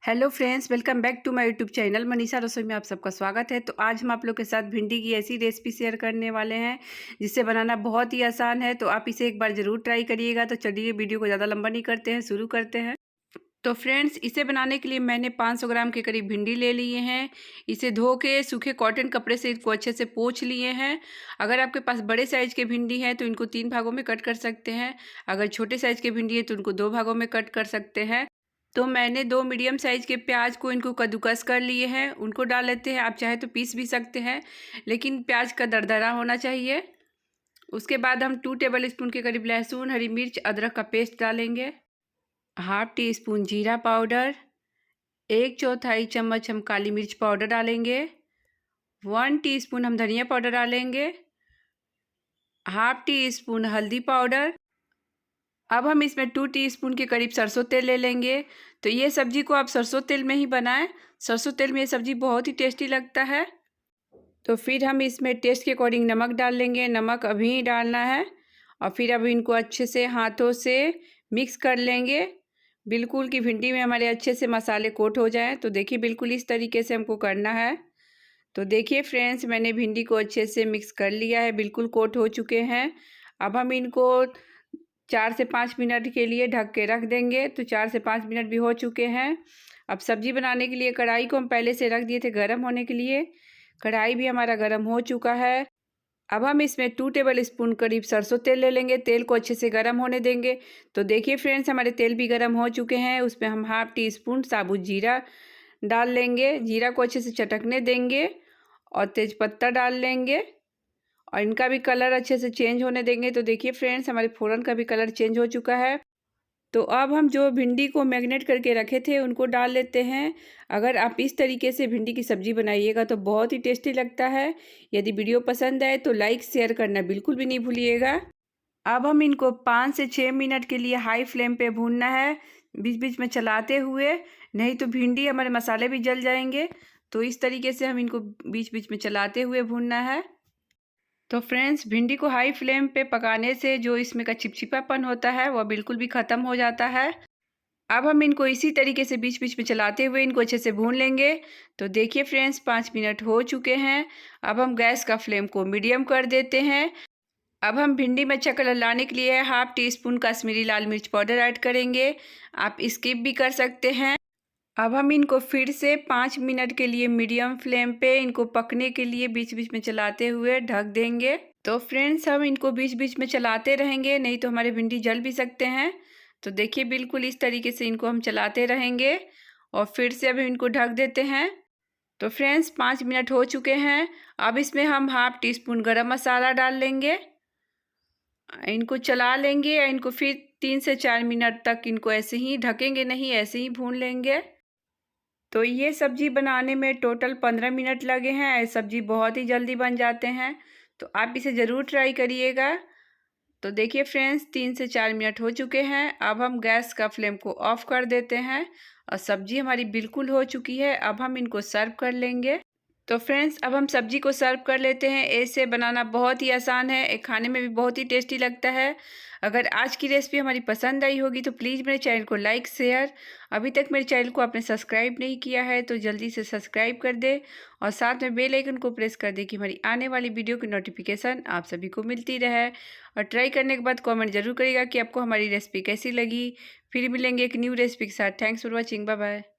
Hello friends, welcome back to my YouTube channel Manisha रसोई में आप सबका स्वागत है। तो आज हम आप लोग के साथ भिंडी की ऐसी रेसिपी शेयर करने वाले हैं जिसे बनाना बहुत ही आसान है। तो आप इसे एक बार ज़रूर ट्राई करिएगा। तो चलिए वीडियो को ज़्यादा लंबा नहीं करते हैं, शुरू करते हैं। तो फ्रेंड्स, इसे बनाने के लिए मैंने 500 ग्राम के करीब भिंडी ले लिए हैं। इसे धो के सूखे कॉटन कपड़े से इनको अच्छे से पोंछ लिए हैं। अगर आपके पास बड़े साइज़ के भिंडी है तो इनको 3 भागों में कट कर सकते हैं। अगर छोटे साइज़ के भिंडी है तो उनको 2 भागों में कट कर सकते हैं। तो मैंने 2 मीडियम साइज़ के प्याज को इनको कद्दूकस कर लिए हैं, उनको डाल लेते हैं। आप चाहे तो पीस भी सकते हैं, लेकिन प्याज का दरदरा होना चाहिए। उसके बाद हम 2 टेबल स्पून के करीब लहसुन, हरी मिर्च, अदरक का पेस्ट डालेंगे। हाफ टी स्पून जीरा पाउडर, 1/4 चम्मच हम काली मिर्च पाउडर डालेंगे। 1 टीस्पून हम धनिया पाउडर डालेंगे। हाफ टी स्पून हल्दी पाउडर। अब हम इसमें 2 टीस्पून के करीब सरसों तेल ले लेंगे। तो ये सब्ज़ी को आप सरसों तेल में ही बनाएं। सरसों तेल में ये सब्ज़ी बहुत ही टेस्टी लगता है। तो फिर हम इसमें टेस्ट के अकॉर्डिंग नमक डाल लेंगे। नमक अभी ही डालना है। और फिर अब इनको अच्छे से हाथों से मिक्स कर लेंगे, बिल्कुल कि भिंडी में हमारे अच्छे से मसाले कोट हो जाएँ। तो देखिए, बिल्कुल इस तरीके से हमको करना है। तो देखिए फ्रेंड्स, मैंने भिंडी को अच्छे से मिक्स कर लिया है, बिल्कुल कोट हो चुके हैं। अब हम इनको 4 से 5 मिनट के लिए ढक के रख देंगे। तो 4 से 5 मिनट भी हो चुके हैं। अब सब्ज़ी बनाने के लिए कढ़ाई को हम पहले से रख दिए थे गर्म होने के लिए। कढ़ाई भी हमारा गर्म हो चुका है। अब हम इसमें 2 टेबल स्पून करीब सरसों तेल ले लेंगे। तेल को अच्छे से गर्म होने देंगे। तो देखिए फ्रेंड्स, हमारे तेल भी गर्म हो चुके हैं। उसमें हम हाफ टी स्पून साबुत जीरा डाल लेंगे। जीरा को अच्छे से चटकने देंगे और तेज़पत्ता डाल लेंगे और इनका भी कलर अच्छे से चेंज होने देंगे। तो देखिए फ्रेंड्स, हमारे फ़ौरन का भी कलर चेंज हो चुका है। तो अब हम जो भिंडी को मैरिनेट करके रखे थे उनको डाल लेते हैं। अगर आप इस तरीके से भिंडी की सब्ज़ी बनाइएगा तो बहुत ही टेस्टी लगता है। यदि वीडियो पसंद आए तो लाइक शेयर करना बिल्कुल भी नहीं भूलिएगा। अब हम इनको 5 से 6 मिनट के लिए हाई फ्लेम पे भूनना है, बीच बीच में चलाते हुए, नहीं तो भिंडी हमारे मसाले भी जल जाएंगे। तो इस तरीके से हम इनको बीच बीच में चलाते हुए भूनना है। तो फ्रेंड्स, भिंडी को हाई फ्लेम पे पकाने से जो इसमें का चिपचिपापन होता है वह बिल्कुल भी ख़त्म हो जाता है। अब हम इनको इसी तरीके से बीच बीच में चलाते हुए इनको अच्छे से भून लेंगे। तो देखिए फ्रेंड्स, 5 मिनट हो चुके हैं। अब हम गैस का फ्लेम को मीडियम कर देते हैं। अब हम भिंडी में अच्छा कलर लाने के लिए हाफ टी स्पून कश्मीरी लाल मिर्च पाउडर ऐड करेंगे। आप स्किप भी कर सकते हैं। अब हम इनको फिर से 5 मिनट के लिए मीडियम फ्लेम पे इनको पकने के लिए बीच बीच में चलाते हुए ढक देंगे। तो फ्रेंड्स, हम इनको बीच बीच में चलाते रहेंगे, नहीं तो हमारे भिंडी जल भी सकते हैं। तो देखिए, बिल्कुल इस तरीके से इनको हम चलाते रहेंगे और फिर से अब इनको ढक देते हैं। तो फ्रेंड्स, 5 मिनट हो चुके हैं। अब इसमें हम हाफ टी स्पून गरम मसाला डाल लेंगे। इनको चला लेंगे और इनको फिर 3 से 4 मिनट तक इनको ऐसे ही ढकेंगे नहीं, ऐसे ही भून लेंगे। तो ये सब्ज़ी बनाने में टोटल 15 मिनट लगे हैं। सब्ज़ी बहुत ही जल्दी बन जाते हैं। तो आप इसे ज़रूर ट्राई करिएगा। तो देखिए फ्रेंड्स, 3 से 4 मिनट हो चुके हैं। अब हम गैस का फ्लेम को ऑफ़ कर देते हैं और सब्ज़ी हमारी बिल्कुल हो चुकी है। अब हम इनको सर्व कर लेंगे। तो फ्रेंड्स, अब हम सब्ज़ी को सर्व कर लेते हैं। ऐसे बनाना बहुत ही आसान है, खाने में भी बहुत ही टेस्टी लगता है। अगर आज की रेसिपी हमारी पसंद आई होगी तो प्लीज़ मेरे चैनल को लाइक शेयर, अभी तक मेरे चैनल को आपने सब्सक्राइब नहीं किया है तो जल्दी से सब्सक्राइब कर दे और साथ में बेल आइकन को प्रेस कर दे कि हमारी आने वाली वीडियो की नोटिफिकेशन आप सभी को मिलती रहे। और ट्राई करने के बाद कमेंट जरूर करिएगा कि आपको हमारी रेसिपी कैसी लगी। फिर मिलेंगे एक न्यू रेसिपी के साथ। Thanks for watching, bye bye.